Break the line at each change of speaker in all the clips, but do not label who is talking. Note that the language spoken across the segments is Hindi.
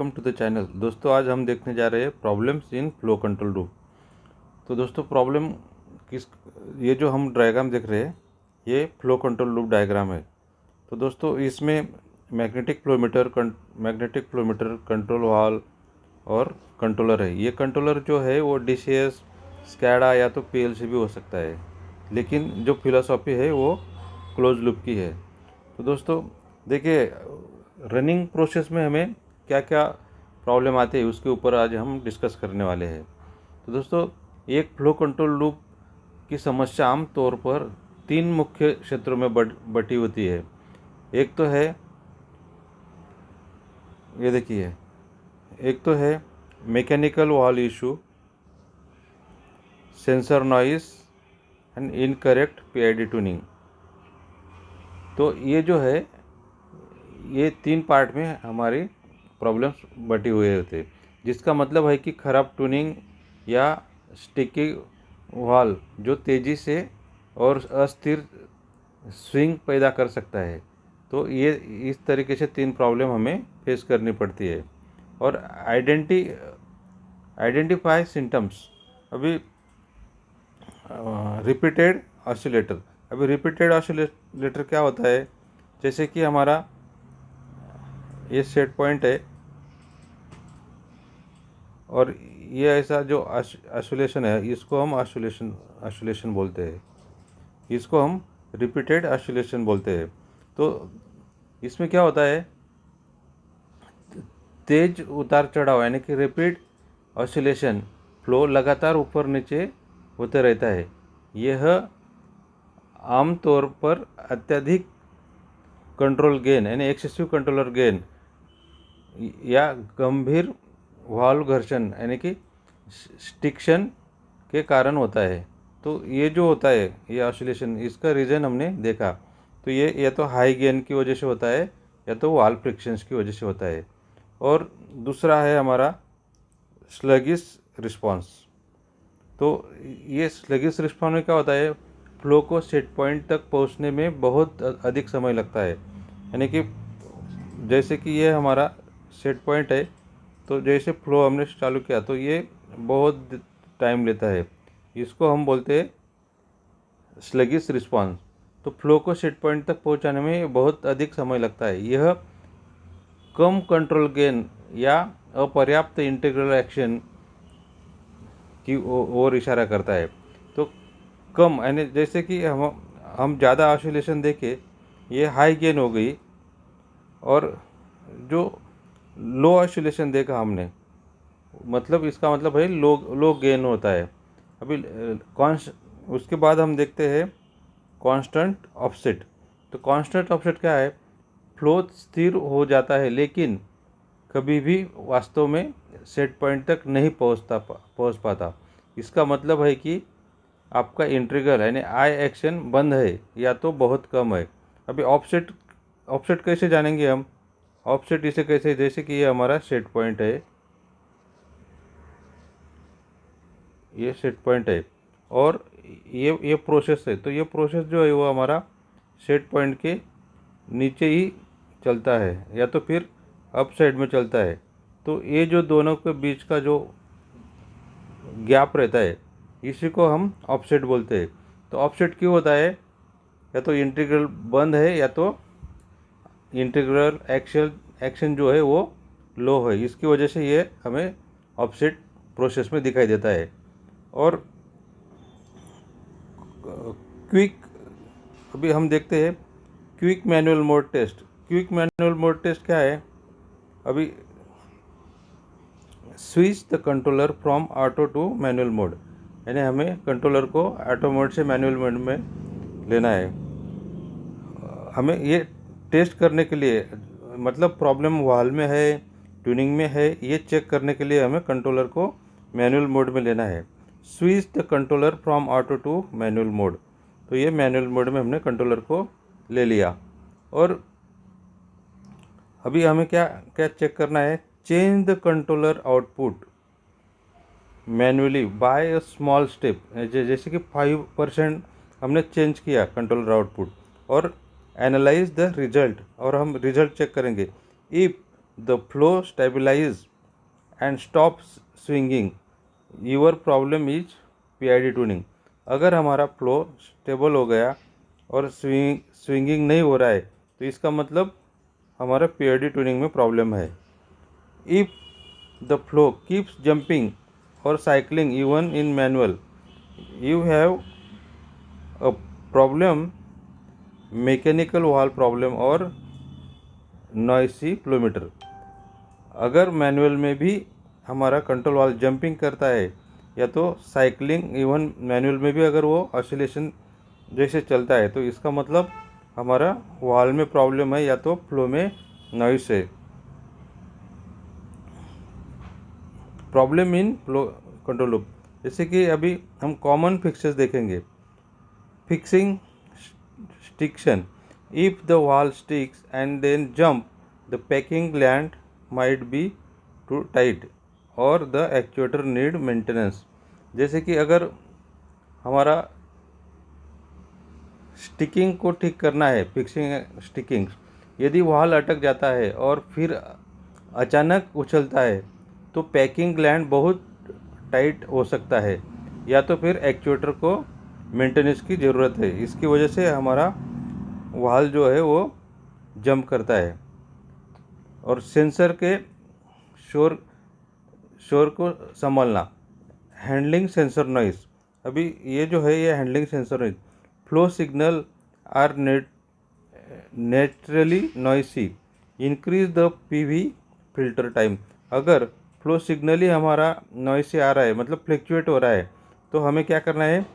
Welcome to the channel. दोस्तों आज हम देखने जा रहे हैं problems in flow control loop. तो दोस्तों प्रॉब्लम किस ये जो हम डायग्राम देख रहे हैं ये फ्लो कंट्रोल लूप डायग्राम है। तो दोस्तों इसमें मैग्नेटिक फ्लोमीटर कंट्रोल वाल्व और कंट्रोलर है। ये कंट्रोलर जो है वो DCS, स्कैडा या तो PLC भी हो सकता है, लेकिन जो फिलॉसफी है वो क्लोज लूप की है। तो दोस्तों देखिए, रनिंग प्रोसेस में हमें क्या क्या प्रॉब्लम आती है उसके ऊपर आज हम डिस्कस करने वाले हैं। तो दोस्तों एक फ्लो कंट्रोल लूप की समस्या आम तौर पर 3 मुख्य क्षेत्रों में बटी होती है। एक तो है, ये देखिए, एक तो है mechanical valve issue, sensor noise and incorrect PID tuning. तो ये जो है ये 3 पार्ट में हमारी प्रॉब्लम्स बटी हुए होते, जिसका मतलब है कि ख़राब ट्यूनिंग या स्टिकी वाल्व जो तेज़ी से और अस्थिर स्विंग पैदा कर सकता है। तो ये इस तरीके से 3 प्रॉब्लम हमें फेस करनी पड़ती है। और आइडेंटिफाई सिम्टम्स। अभी रिपीटेड ऑसिलेटर। अभी रिपीटेड ऑसिलेटर क्या होता है, जैसे कि हमारा ये सेट पॉइंट है और ये ऐसा जो ऑसिलेशन है इसको हम ऑसिलेशन बोलते हैं, इसको हम रिपीटेड ऑसिलेशन बोलते हैं। तो इसमें क्या होता है, तेज उतार चढ़ाव यानी कि रिपीट ऑसिलेशन, फ्लो लगातार ऊपर नीचे होते रहता है। यह आमतौर पर अत्यधिक कंट्रोल गेन यानी एक्सेसिव कंट्रोलर गेन या गंभीर वाल्व घर्षण यानी कि स्टिक्शन के कारण होता है। तो ये जो होता है ये ऑसिलेशन, इसका रीज़न हमने देखा। तो ये या तो हाई गेन की वजह से होता है या तो वाल्व फ्रिक्शंस की वजह से होता है। और दूसरा है हमारा स्लगिश रिस्पॉन्स। तो ये स्लगिश रिस्पॉन्स में क्या होता है, फ्लो को सेट पॉइंट तक पहुंचने में बहुत अधिक समय लगता है। यानी कि जैसे कि ये हमारा सेट पॉइंट है, तो जैसे फ्लो हमने चालू किया तो ये बहुत टाइम लेता है, इसको हम बोलते हैं स्लगिश रिस्पॉन्स। तो फ्लो को सेट पॉइंट तक पहुंचाने में बहुत अधिक समय लगता है। यह कम कंट्रोल गेन या अपर्याप्त इंटीग्रल एक्शन की ओर इशारा करता है। तो कम यानी जैसे कि हम ज़्यादा ऑसिलेशन देखे, ये हाई गेन हो गई, और जो लो ऑसिलेशन देखा हमने, मतलब इसका मतलब है लो गेन होता है। अभी उसके बाद हम देखते हैं कांस्टेंट ऑफसेट। तो कांस्टेंट ऑफसेट क्या है, फ्लो स्थिर हो जाता है लेकिन कभी भी वास्तव में सेट पॉइंट तक नहीं पहुंच पाता। इसका मतलब है कि आपका इंटीग्रल यानी आई एक्शन बंद है या तो बहुत कम है। अभी ऑफसेट कैसे जानेंगे हम, ऑफसेट इसे कैसे, जैसे कि ये हमारा सेट पॉइंट है, ये सेट पॉइंट है और ये प्रोसेस है। तो ये प्रोसेस जो है वो हमारा सेट पॉइंट के नीचे ही चलता है या तो फिर अप साइड में चलता है। तो ये जो दोनों के बीच का जो गैप रहता है इसी को हम ऑफसेट बोलते हैं। तो ऑफसेट क्यों होता है, या तो इंटीग्रल बंद है या तो इंटीग्रल एक्शन जो है वो लो है, इसकी वजह से ये हमें ऑफसेट प्रोसेस में दिखाई देता है। और क्विक, अभी हम देखते हैं quick manual mode test. Quick manual mode test क्या है, अभी switch the controller from auto to manual mode, यानी हमें कंट्रोलर को ऑटो मोड से मैनुअल मोड में लेना है। हमें ये टेस्ट करने के लिए, मतलब प्रॉब्लम वाल्व में है, ट्यूनिंग में है, ये चेक करने के लिए हमें कंट्रोलर को मैनुअल मोड में लेना है। Switch the controller from auto to manual mode. तो ये मैनुअल मोड में हमने कंट्रोलर को ले लिया। और अभी हमें क्या क्या चेक करना है, change the controller output manually by a small step. जैसे कि 5% हमने चेंज किया कंट्रोलर आउटपुट, और एनालाइज द रिजल्ट, और हम रिजल्ट चेक करेंगे। If the flow stabilize and stops swinging, your problem is PID tuning। अगर हमारा फ्लो स्टेबल हो गया और स्विंगिंग नहीं हो रहा है तो इसका मतलब हमारा PID ट्यूनिंग में प्रॉब्लम है। If the flow keeps jumping और cycling even in manual, you have a problem, mechanical valve problem और नॉइसी फ्लोमीटर। अगर मैनुअल में भी हमारा कंट्रोल वाल जंपिंग करता है या तो साइक्लिंग इवन मैनुअल में भी अगर वो ऑसिलेशन जैसे चलता है तो इसका मतलब हमारा वाल में प्रॉब्लम है या तो फ्लो में नॉइस है। Problem in flow control loop, जैसे कि अभी हम कॉमन फिक्सेस देखेंगे। Fixing stiction, if the valve sticks and then jump, the packing gland might be too tight और द एक्चुएटर नीड मेंटेनेंस। जैसे कि अगर हमारा स्टिकिंग को ठीक करना है, फिक्सिंग स्टिकिंग, यदि वॉल अटक जाता है और फिर अचानक उछलता है तो पैकिंग ग्लैंड बहुत टाइट हो सकता है या तो फिर एक्चुएटर को मेंटेनेंस की ज़रूरत है। इसकी वजह से हमारा वॉल जो है वो जंप करता है। और सेंसर के शोर को संभालना, हैंडलिंग सेंसर नॉइस। अभी ये जो है ये handling sensor noise, flow signal are naturally noisy, increase the PV filter time. अगर फ्लो सिग्नल ही हमारा नॉइसी आ रहा है मतलब फ्लक्चुएट हो रहा है तो हमें क्या करना है,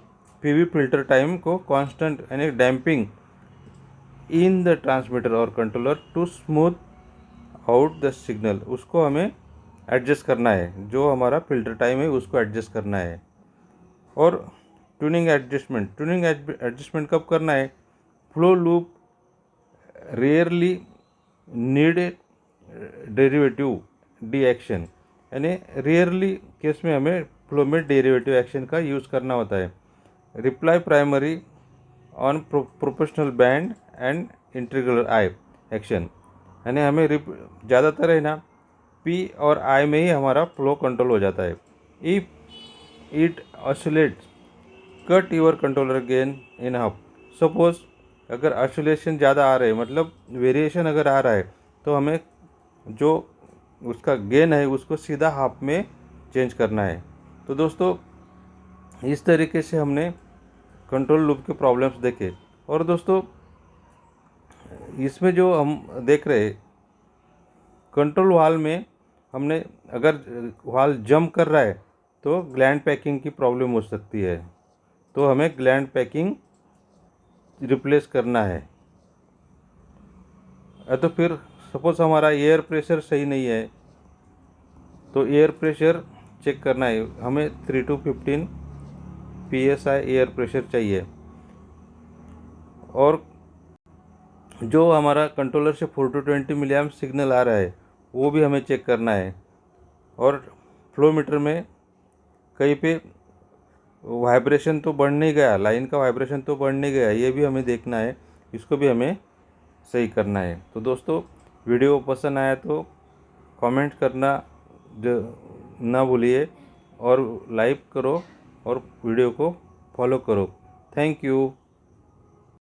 PV फिल्टर टाइम को कांस्टेंट यानी डैम्पिंग इन द ट्रांसमीटर और controller to smooth out the signal, उसको हमें एडजस्ट करना है, जो हमारा फिल्टर टाइम है उसको एडजस्ट करना है। और ट्यूनिंग एडजस्टमेंट कब करना है, flow loop rarely need derivative D action, यानी रेयरली केस में हमें फ्लो में डेरिवेटिव एक्शन का यूज़ करना होता है। Reply primary on proportional band and integral I action, यानी हमें ज़्यादातर है ना P और I में ही हमारा फ्लो कंट्रोल हो जाता है। If it oscillates cut your controller gain in half. Suppose अगर ऑसिलेशन ज़्यादा आ रहे हैं मतलब वेरिएशन अगर आ रहा है तो हमें जो उसका गेन है उसको सीधा हाफ में चेंज करना है। तो दोस्तों इस तरीके से हमने कंट्रोल लूप के प्रॉब्लम्स देखे। और दोस्तों इसमें जो हम देख रहे हैं कंट्रोल वाल में हमने अगर वाल जंप कर रहा है तो ग्लैंड पैकिंग की प्रॉब्लम हो सकती है, तो हमें ग्लैंड पैकिंग रिप्लेस करना है। तो फिर सपोज हमारा एयर प्रेशर सही नहीं है तो एयर प्रेशर चेक करना है, हमें 3 to 15 PSI एयर प्रेशर चाहिए। और जो हमारा कंट्रोलर से 4 to 20 मिलीएम्प सिग्नल आ रहा है वो भी हमें चेक करना है। और फ्लो मीटर में कहीं पे वाइब्रेशन तो बढ़ नहीं गया, लाइन का वाइब्रेशन तो बढ़ नहीं गया, ये भी हमें देखना है, इसको भी हमें सही करना है। तो दोस्तों वीडियो पसंद आया तो कमेंट करना ना भूलिए और लाइक करो और वीडियो को फॉलो करो। Thank you.